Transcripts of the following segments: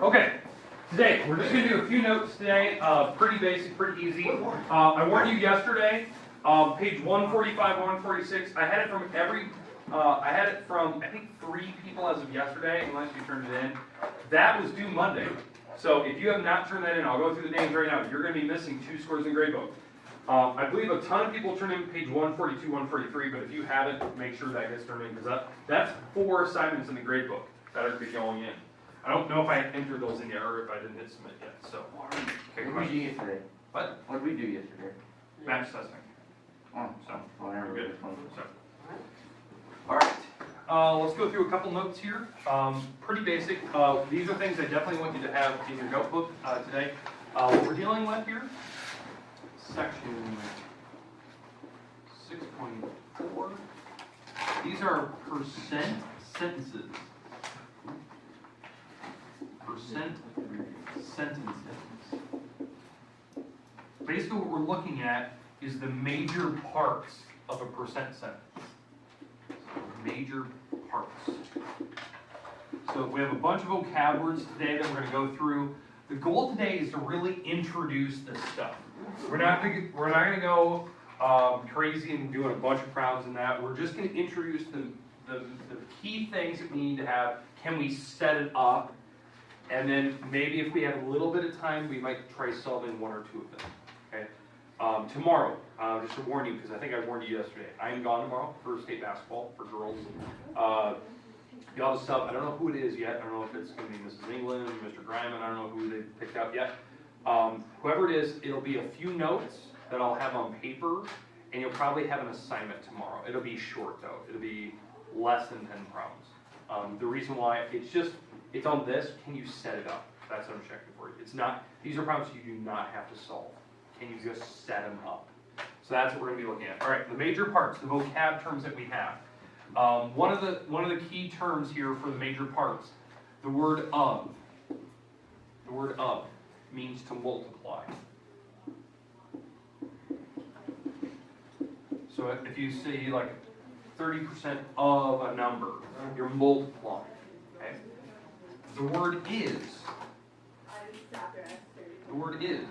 Okay, today we're just going to do a few notes today. Pretty basic, pretty easy. I warned you yesterday, page 145, 146. I had it from I think 3 people as of yesterday, unless you turned it in. That was due Monday. So if you have not turned that in, I'll go through the names right now. You're going to be missing 2 scores in gradebook. I believe a ton of people turned in page 142, 143, but if you haven't, make sure that gets turned in, because that's 4 assignments in the gradebook that are going in. I don't know if I entered those in yet, or if I didn't hit submit yet, so. Okay, what did we do yesterday? What? What did we do yesterday? Match assessment. Oh, So, whatever. we're good. So, All right, let's go through a couple notes here. Pretty basic. These are things I definitely want you to have in your notebook today. What we're dealing with here, section 6.4. These are percent sentences. Percent sentences. Basically what we're looking at is the major parts of a percent sentence. Major parts. So we have a bunch of vocab words today that we're going to go through. The goal today is to really introduce this stuff. We're not going to go crazy and doing a bunch of crowds and that. We're just going to introduce the key things that we need to have. Can we set it up? And then maybe if we have a little bit of time, we might try solving 1 or 2 of them. Okay. Tomorrow, just to warn you, because I think I warned you yesterday, I'm gone tomorrow for state basketball for girls. The other stuff, I don't know who it is yet. I don't know if it's going to be Mrs. England, Mr. Griman. I don't know who they picked out yet. Whoever it is, it'll be a few notes that I'll have on paper, and you'll probably have an assignment tomorrow. It'll be short though. It'll be less than 10 problems. The reason why, it's on this. Can you set it up? That's what I'm checking for you. It's not. These are problems you do not have to solve. Can you just set them up? So that's what we're going to be looking at. All right, the major parts, the vocab terms that we have. One of the key terms here for the major parts, the word of. The word of means to multiply. So if you see like 30% of a number, you're multiplying. Okay? The word is. The word is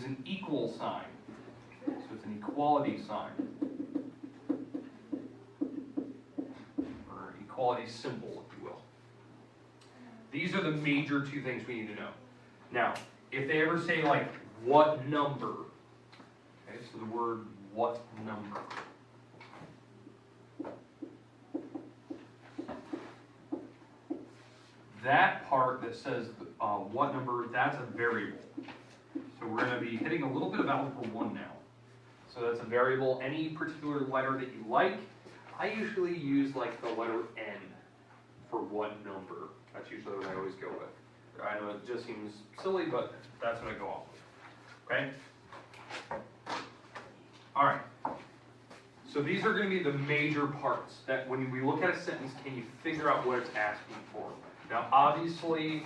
an equal sign. So it's an equality sign. Or equality symbol, if you will. These are the major 2 things we need to know. Now, if they ever say like, what number? Okay, so the word what number. That part that says what number, that's a variable. So we're going to be hitting a little bit of algebra 1 now. So that's a variable, any particular letter that you like. I usually use like the letter N for what number. That's usually what I always go with. I know it just seems silly, but that's what I go off with. Okay? Alright. So these are going to be the major parts that when we look at a sentence, can you figure out what it's asking for? Now obviously,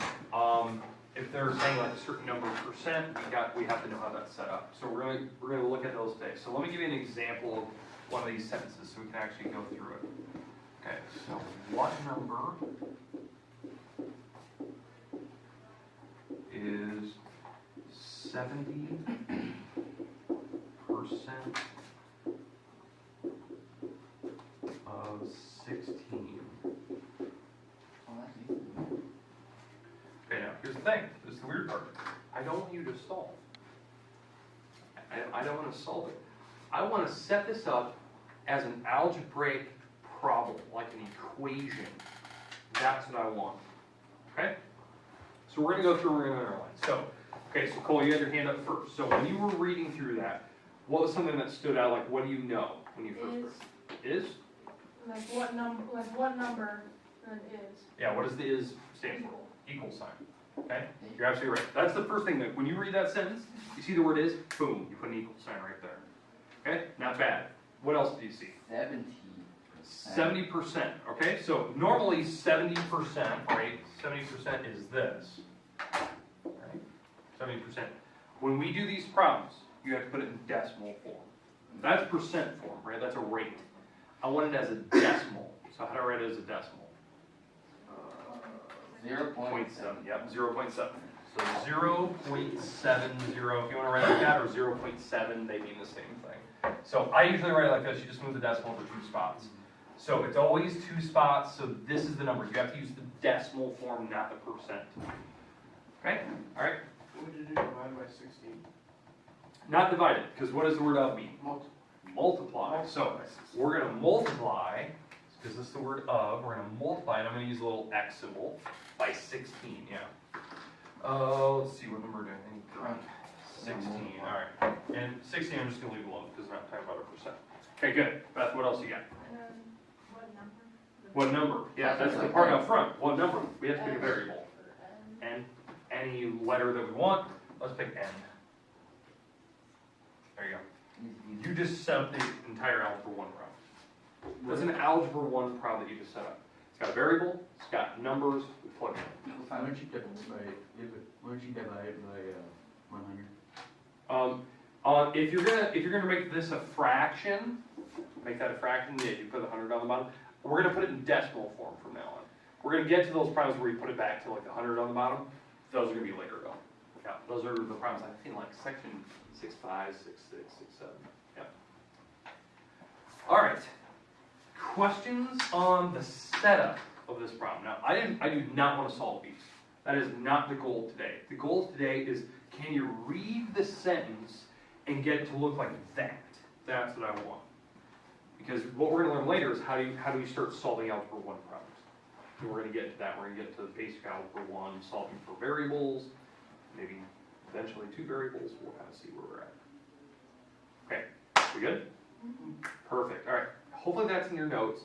if they're saying like a certain number of percent, we have to know how that's set up. So we're going to look at those today. So let me give you an example of one of these sentences so we can actually go through it. Okay, so what number is 70% of 16? Okay, now here's the thing. This is the weird part. I don't want you to solve. I don't want to solve it. I want to set this up as an algebraic problem, like an equation. That's what I want. Okay? So we're going to go through, we're going to underline. So, okay, so Cole, you had your hand up first. So when you were reading through that, what was something that stood out? Like, what do you know when you first read? Is? Like what number then is? Yeah, what does the is stand for? Equal sign. Okay? You're absolutely right. That's the first thing that when you read that sentence, you see the word is, boom, you put an equal sign right there. Okay? Not bad. What else do you see? 70%. Okay? So normally 70%, right? 70% is this. Right? 70%. When we do these problems, you have to put it in decimal form. That's percent form, right? That's a rate. I want it as a decimal. So how do I write it as a decimal? 0.7. Yep, 0.7. So 0.70, if you wanna write it like that, or 0.7, they mean the same thing. So I usually write it like this, you just move the decimal for 2 spots. So it's always 2 spots, so this is the number. You have to use the decimal form, not the percent. Okay, alright? What did you divide by 16? Not divided, because what does the word of mean? Multiply. Multiply. So we're gonna multiply, because this is the word of, we're gonna multiply, and I'm gonna use a little X symbol, by 16, yeah. Let's see, what number do I think? 16, alright. And 16 I'm just gonna leave alone, because we're not talking about a percent. Okay, good. Beth, what else you got? And then, what number? What number? Yeah, that's the part up front. What number? We have to pick a variable. For N. N, any letter that we want, let's pick N. There you go. You just set up the entire Algebra 1 problem. That's an Algebra 1 problem that you just set up. It's got a variable, it's got numbers, we plug it in. Why don't you divide it by 100? If you're gonna make this a fraction, make that a fraction, yeah, you put 100 on the bottom. We're gonna put it in decimal form from now on. We're gonna get to those problems where you put it back to like the 100 on the bottom. Those are gonna be later though. Yeah, those are the problems I think like section 6.5, 6.6, 6.7. Yep. All right. Questions on the setup of this problem. Now, I do not want to solve these. That is not the goal today. The goal today is, can you read the sentence and get it to look like that? That's what I want. Because what we're going to learn later is how do you start solving Algebra 1 problems. And we're going to get to that. We're going to get to the basic Algebra 1, solving for variables, maybe eventually 2 variables. We'll kind of see where we're at. Okay, we good? Perfect. All right. Hopefully that's in your notes.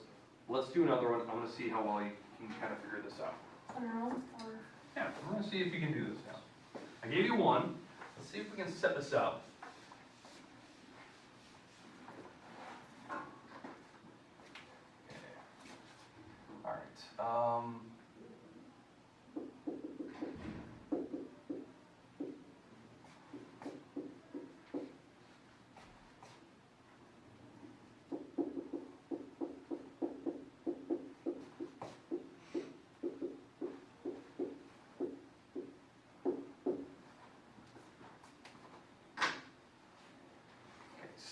Let's do another one. I'm going to see how well you can kind of figure this out. On your own, or? Yeah, we're going to see if you can do this now. I gave you one. Let's see if we can set this up. All right.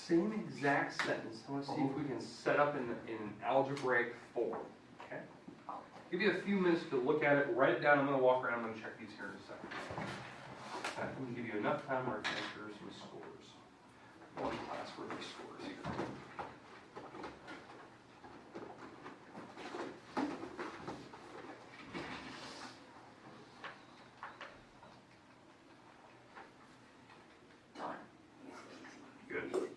Same exact sentence. I want to see if we can set up in an algebraic form. Okay. I'll give you a few minutes to look at it, write it down. I'm going to walk around. I'm going to check these here in a second. I'm going to give you enough time where I can enter some scores. One class worth of scores here. Good.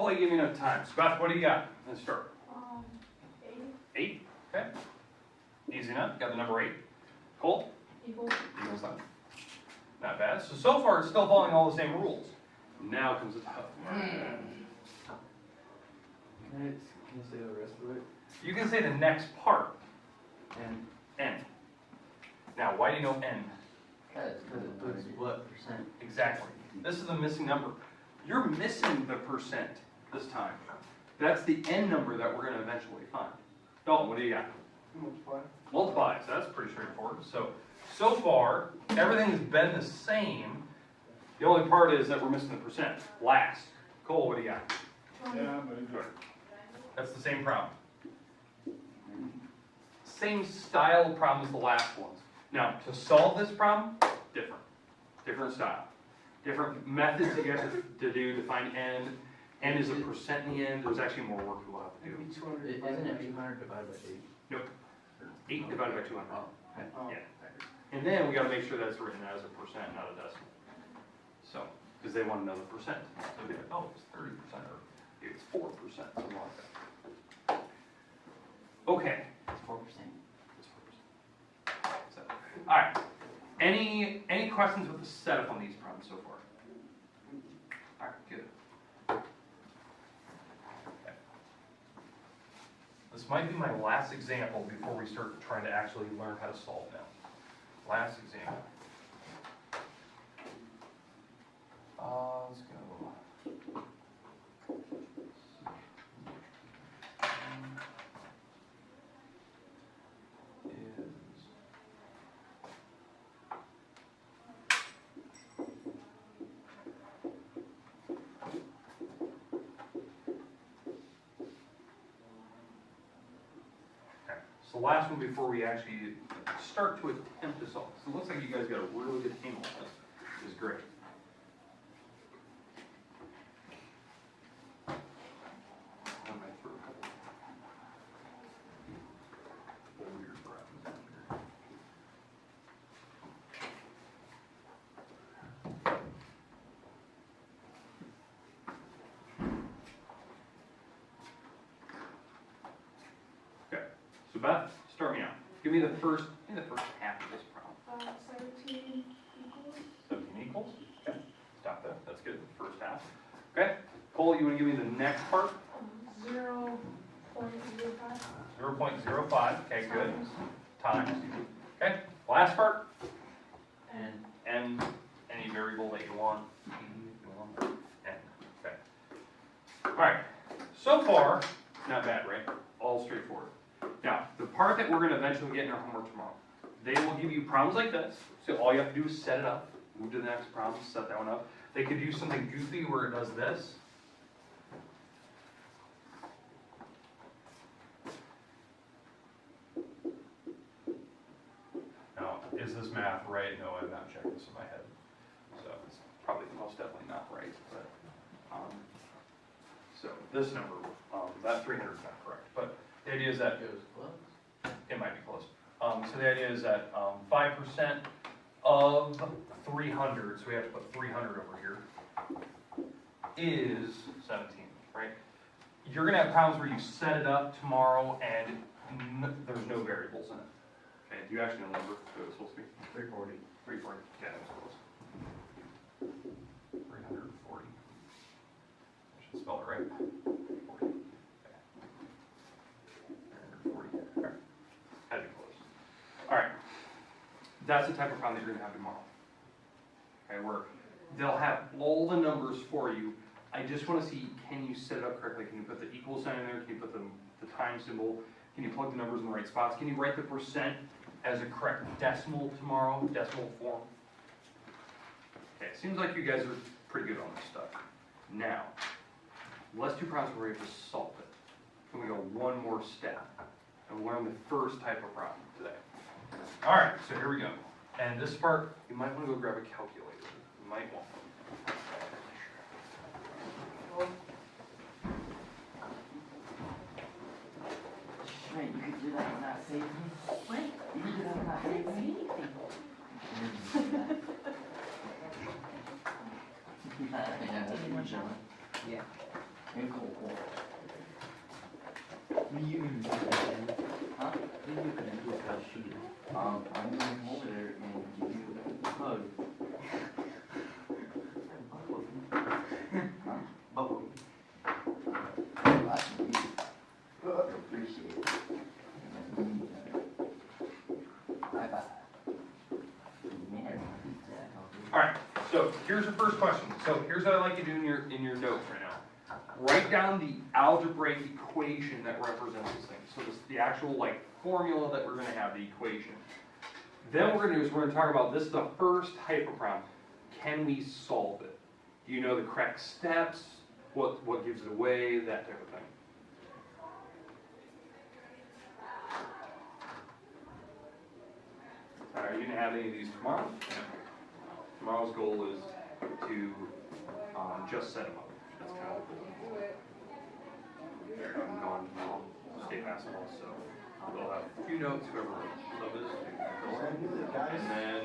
hopefully give you enough time. So Beth, what do you got? Let's start. 8 8, okay. Easy enough, got the number 8. Cole? equals, Equals that. Not bad. So far it's still following all the same rules. Now comes the tough one. Can you say the rest of it? You can say the next part, And, n. Now, why do you know n? because it puts what percent? Exactly. This is the missing number. You're missing the percent this time. That's the n number that we're going to eventually find. Dalton, what do you got? Multiply. Multiply, so that's pretty straightforward. So far, everything has been the same. The only part is that we're missing the percent. Last. Cole, what do you got? 20, Yeah, but it's good. That's the same problem. Same style of problem as the last ones. Now, to solve this problem, different. Different style. Different methods that you have to do to find n. N is a percent in the end. There's actually more work we'll have to do. It'd be 200 Isn't divided it by 800 divided by 8? Nope. 8 divided by 200. Oh, okay. Oh, Yeah. And then we gotta make sure that's written as a percent, not a decimal. So, because they want another percent. So they'll be like, oh, it's 30% or maybe it's 4%, something like that. Okay. It's 4%. It's 4%. So, all right. Any questions with the setup on these problems so far? All right, good. Okay. This might be my last example before we start trying to actually learn how to solve now. Last example. Let's go. Is okay. So last one before we actually start to attempt to solve. So it looks like you guys got a really good handle on this, which is great. I might throw a couple weird problems in here. Okay, so Beth, start me out. Give me the first half of this problem. 17 equals, 17 equals. Okay, stop that. That's good. First half. Okay, Cole, you want to give me the next part? 0.05 0.05. Okay, good. Times. Okay, last part? And Any variable that you want. N. Okay. All right. So far, not bad, right? All straightforward. Now, the part that we're going to eventually get in our homework tomorrow, they will give you problems like this. So all you have to do is set it up. Move to the next problem, set that one up. They could do something goofy where it does this. Now, is this math right? No, I've not checked this in my head. So it's probably most definitely not right. But so this number, that 300 is not correct. But the idea is that it goes close. it might be close. So the idea is that 5% of 300, so we have to put 300 over here, is 17, right? You're gonna have problems where you set it up tomorrow and there's no variables in it. Okay, do you actually know the number that it was supposed to be? 340. 340, yeah, that was close. 340. I should spell it right. 40. Okay. 340, all right. Had to be close. All right, that's the type of problem that you're gonna have tomorrow. Okay, where they'll have all the numbers for you. I just wanna see, can you set it up correctly? Can you put the equal sign in there? Can you put the time symbol? Can you plug the numbers in the right spots? Can you write the percent as a correct decimal tomorrow, decimal form? Okay, seems like you guys are pretty good on this stuff. Now, let's do problems where we have to solve it. Can we go one more step and learn the first type of problem today? All right, so here we go. And this part, you might want to go grab a calculator. You might want one. Wait, you could do that and not save me? What? You could do that and not I save didn't me? say anything. Yeah, that's Take one usual. shot. Yeah. And cold water. What do you even do that? Huh? What are you gonna do about shooting? I'm gonna come over there and give you a hug. Huh? Bubble. Last week. Appreciate it. Bye bye. Man, Alright, so here's your first question. So here's what I'd like you to do in your notes right now. Write down the algebraic equation that represents this thing. So this the actual like formula that we're gonna have, the equation. Then what we're gonna do is we're gonna talk about this is the first type of problem. Can we solve it? Do you know the correct steps? What gives it away? That type of thing. Are you gonna have any of these tomorrow? Yeah. Tomorrow's goal is to just set them up. That's kind of the goal. I'm going to state basketball, so they'll have a few notes, whoever sub is. And then,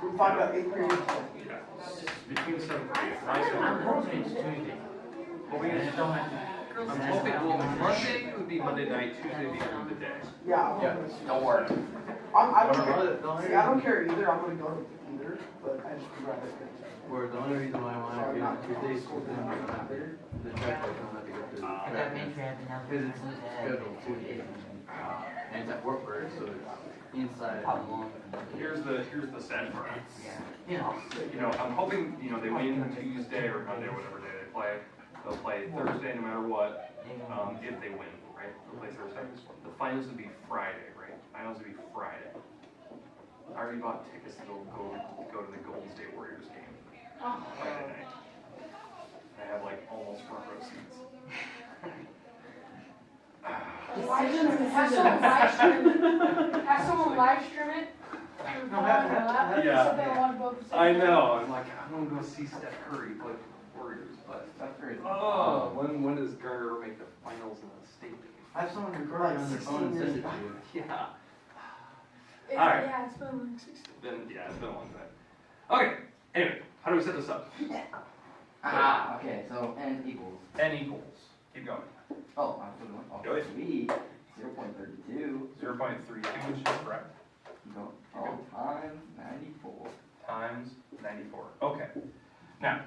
We find out 8 periods. between 7 and 8. I'm hoping it's Tuesday. Well, we just don't have to. I'm hoping, well, Monday would be Monday night, Tuesday would be end of the day. Yeah. don't worry. I don't care either, I'm gonna go to either, but I just would rather. Where the only reason why I want to be on Tuesday is because then the traffic don't have to go through. That makes traffic now. Because it's scheduled Tuesday. And it's at work for it, so it's inside. Here's the sad part. Yeah. You know, I'm hoping, you know, they win Tuesday or Monday, whatever day they play. They'll play Thursday no matter what, if they win, right? They'll play Thursday. The finals would be Friday, right? Finals would be Friday. I already bought tickets to go to the Golden State Warriors game Friday night. I have like almost front row seats. Have someone live stream it? Yeah. So they want both the same I thing. know, I'm like, I want to go see Steph Curry play Warriors, but when does Garner make the finals in the state game? I have someone recording on their phone and send it to you. Yeah. It's- Alright. Yeah, it's been like 16. Then, yeah, it's been a long time. Okay, anyway, how do we set this up? Okay, so n equals. N equals, keep going, Oh, I'm still going. Oh, Go ahead. sweet. 0.32. 0.32, which is correct, Go. Oh, times 94. times 94. Okay, now,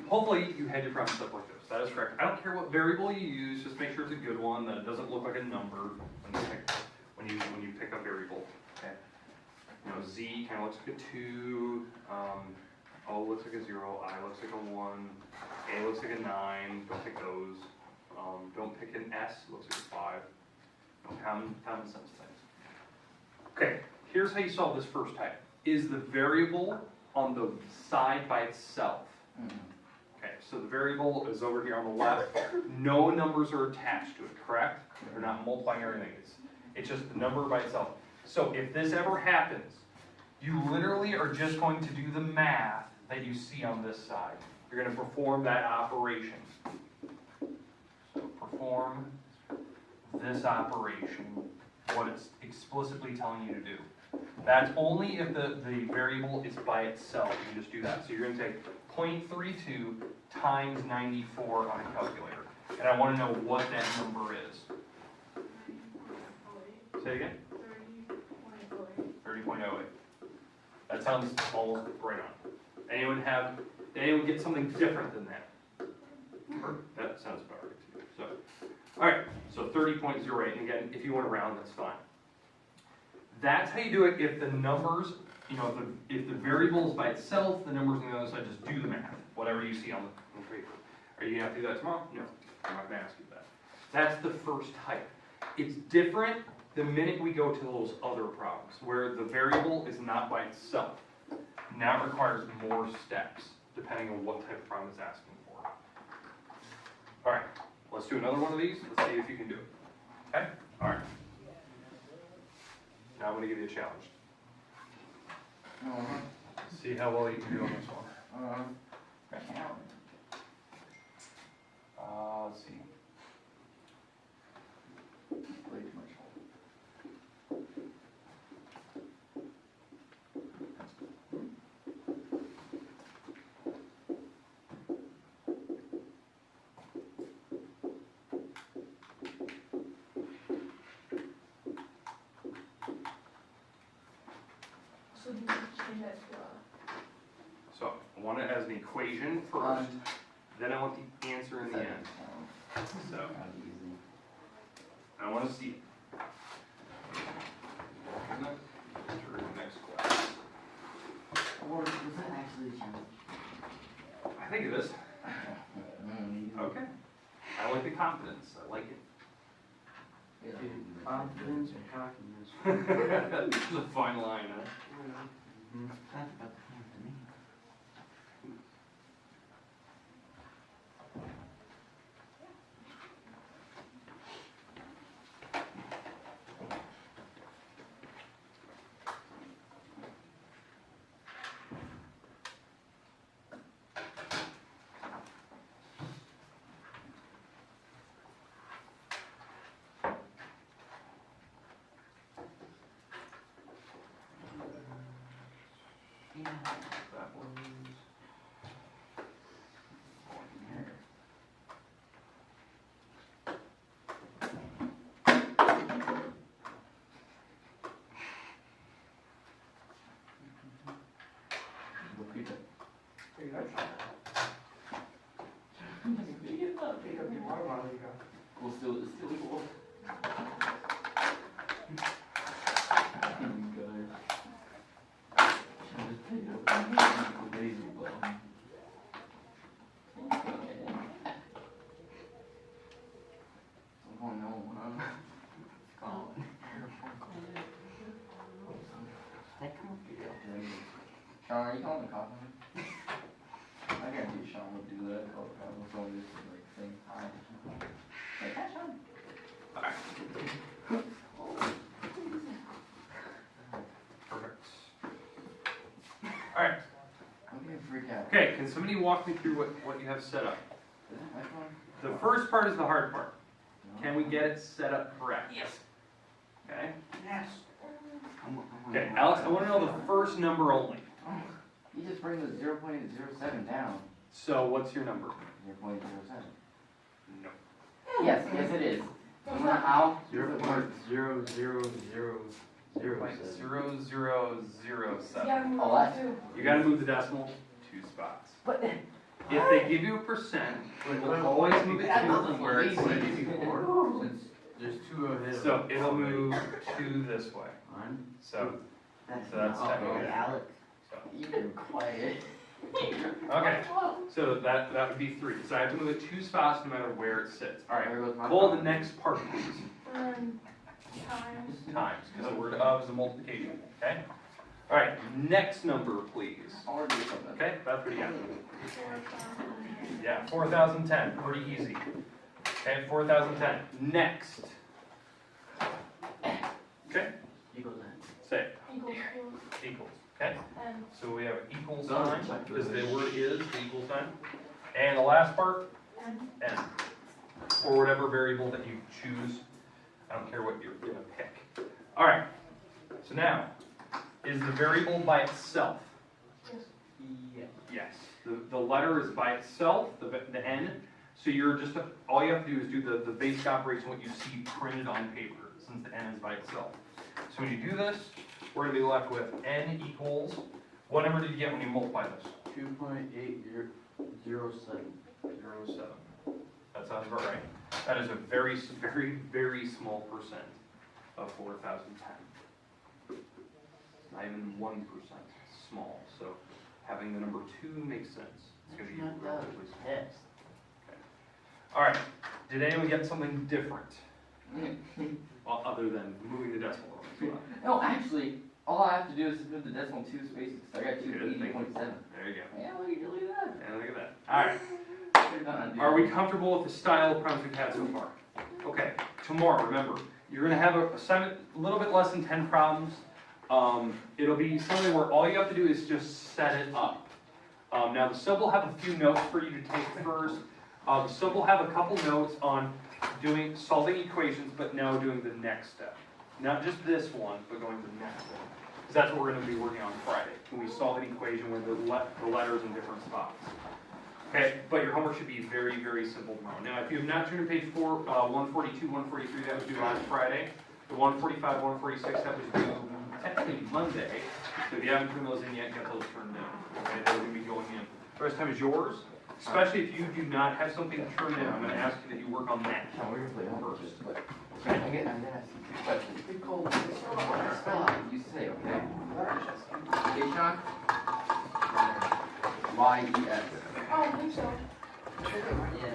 hopefully you had your problem set up like this, that is correct. I don't care what variable you use, just make sure it's a good one, that it doesn't look like a number when you pick a variable, okay? You know, Z kind of looks like a 2, O looks like a 0, I looks like a 1, A looks like a 9, don't pick those. Don't pick an S, looks like a 5. No common sense things. Okay, here's how you solve this first type. Is the variable on the side by itself? Okay, so the variable is over here on the left. No numbers are attached to it, correct? They're not multiplying or anything. It's just the number by itself. So if this ever happens, you literally are just going to do the math that you see on this side. You're going to perform that operation. So perform this operation, what it's explicitly telling you to do. That's only if the variable is by itself. You just do that. So you're going to take 0.32 times 94 on a calculator. And I want to know what that number is. Say it again? 30.08. That sounds almost right on. Did anyone get something different than that? That sounds about right to you. So, alright, so 30.08, and again, if you want to round, that's fine. That's how you do it if the numbers, you know, if the variable is by itself, the numbers on the other side, just do the math, whatever you see on the paper. Are you going to have to do that tomorrow? No, I'm not going to ask you that. That's the first type. It's different the minute we go to those other problems, where the variable is not by itself. Now it requires more steps, depending on what type of problem it's asking for. Alright, let's do another one of these, let's see if you can do it. Okay? Alright. Now I'm going to give you a challenge. See how well you can do on this one. Let's see. Way too much. that to, So I want it as an equation first, then I want the answer in the end. So I want to see it. To the next class. Or was that actually a challenge? I think it is. Okay. I like the confidence. I like it. Confidence or cockiness? It's a fine line, huh? That's about the same to me. That one's. Repeat it. Hey, that's pick up your water bottle you got. We'll still equal. Sean, are you calling the cops on me? I guarantee Sean would do that. I'll probably phone this and like saying hi. Like, hi, Sean. Perfect. Alright, I'm getting freaked out. okay, can somebody walk me through what you have set up? Is that my phone? The first part is the hard part. Can we get it set up correct? Yes. Okay? Yes. Okay, Alex, I want to know the first number only. You just bring the 0.07 down. So what's your number? 0.07. No. Yes, yes it is. You know how? 0.0007. yeah, move Oh, on that's- too. You gotta move the decimal 2 spots. But If they give you a percent, we'll always move it to where it's Since there's two ahead of. So it'll move 2 this way. One. So, that's So that's not technically- okay, Alex. so. You're quiet. Okay, so that would be 3. So I have to move it 2 spots no matter where it sits. Alright, There goes my pull the phone. next part, please. And times. Times, because the word of is a multiplication, okay? Alright, next number, please. Or do something. Okay, Beth, what do you got? 4,000. Yeah, 4,010, pretty easy. Okay, 4,010. Next. Okay, Equals that. say it. Equals Equals, okay? and So we have equal Done. sign, because the word is the equal sign. And the last part, and n. Or whatever variable that you choose. I don't care what you're gonna pick. Alright, so now, is the variable by itself? yes. Yes. The letter is by itself, the n. So you're just, all you have to do is do the basic operation, what you see printed on paper, since the n is by itself. So when you do this, we're gonna be left with n equals, what number did you get when you multiply this? 2.8007. 0.07. That sounds about right. That is a very, very, very small percent of 4,010. Not even 1% small, so having the number 2 makes sense. It's gonna be Not that. relatively small. Yes. Alright, did anyone get something different? Well, other than moving the decimal over. No, actually, all I have to do is move the decimal 2 spaces. I got Good, thank you. 280.7. There you go. Yeah, look at that. And look at that. Alright, You're done, dude. are we comfortable with the style of problems we've had so far? Okay, tomorrow, remember, you're gonna have a assignment, a little bit less than 10 problems. It'll be something where all you have to do is just set it up. Now the sub will have a few notes for you to take first. The sub will have a couple notes on solving equations, but now doing the next step. Not just this one, but going to the next one. Because that's what we're gonna be working on Friday. Can we solve an equation with the letters in different spots? Okay, but your homework should be very, very simple tomorrow. Now, if you have not turned to page 142, 143, that was due last Friday. The 145, 146, that was due technically Monday. So if you haven't turned those in yet, get those turned in, okay, those will be going in. The rest of time is yours, especially if you do not have something to turn in, I'm gonna ask you that you work on that. No, we're gonna play home First. but I'm getting, I'm gonna ask you two questions. Be cold. Spell out what you say, okay? Okay, Sean? Y-E-S. Oh, I think so. Yeah.